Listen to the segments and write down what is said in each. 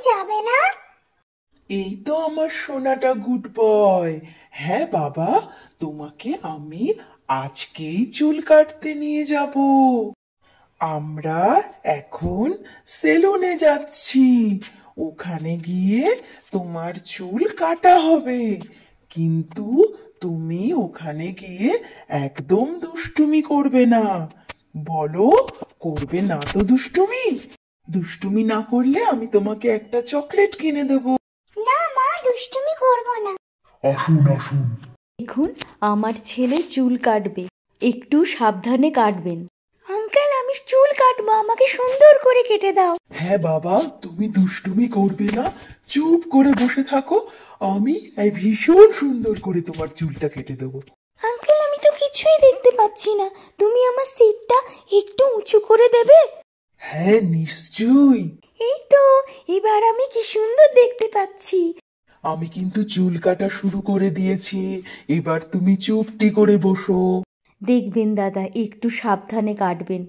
যাবে না? এই তো আমার সোনাটা গুড বয়। হ্যাঁ বাবা, তোমাকে আমি আজকেই চুল কাটতে নিয়ে যাব। আমরা এখন সেলুনে যাচ্ছি, ওখানে গিয়ে তোমার চুল কাটা হবে। কিন্তু তুমি ওখানে গিয়ে একদম দুষ্টুমি করবে না। বলো, করবে না তো দুষ্টুমি? দুষ্টুমি না করলে আমি তোমাকে একটা চকলেট কিনে দেবো। না মা, দুষ্টুমি করব না। আসুন আসুন। দেখুন, আমার ছেলে চুল কাটবে, একটু সাবধানে কাটবেন। আঙ্কেল, আমি চুল কাটবো, আমাকে সুন্দর করে কেটে দাও। হ্যাঁ বাবা, তুমি দুষ্টুমি করবে না, চুপ করে বসে থাকো। আমি এই ভীষণ সুন্দর করে তোমার চুলটা কেটে দেবো। আঙ্কেল, আমি তো কিছুই দেখতে পাচ্ছি না, তুমি আমার সিটটা একটু উঁচু করে দেবে? হ্যাঁ নিশ্চয়ই। এই তো, এবার আমি কি সুন্দর দেখতে পাচ্ছি। আমি কিন্তু চুল কাটা শুরু করে দিয়েছি, এবার তুমি চুপটি করে বসো। দেখবেন দাদা, একটু সাবধানে কাটবেন।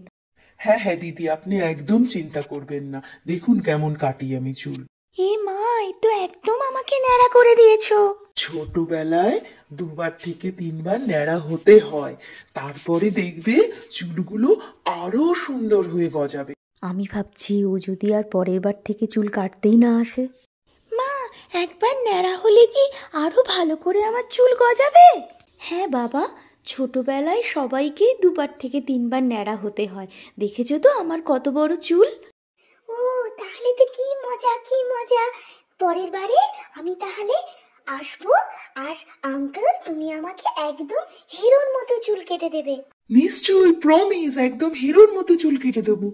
হ্যাঁ হ্যাঁ দিদি, আপনি একদম চিন্তা করবেন না, দেখুন কেমন কাটি আমি চুল। এ মা, এ তো একদম আমাকে ন্যাড়া করে দিয়েছো। ছোটবেলায় 2বার থেকে 3বার ন্যাড়া হতে হয়, তারপরে দেখবে চুলগুলো আরো সুন্দর হয়ে গজাবে। আমি ভাবছি ও যদি আর পরের বার থেকে চুল কাটতেই না আসে। মা, একবার ন্যাড়া হলে কি আরো ভালো করে আমার চুল গজাবে? হ্যাঁ বাবা, ছোটবেলায় সবাইকে 2বার থেকে 3বার ন্যাড়া হতে হয়। দেখেছো তো আমার কত বড় চুল। ও, তাহলে তো কি মজা, কি মজা। পরের বারে আমি তাহলে আসবো, আর আঙ্কেল তুমি আমাকে একদম হিরোর মতো চুল কেটে দেবে। নিশ্চয়ই, প্রমিস, একদম হিরোর মতো চুল কেটে দেবো।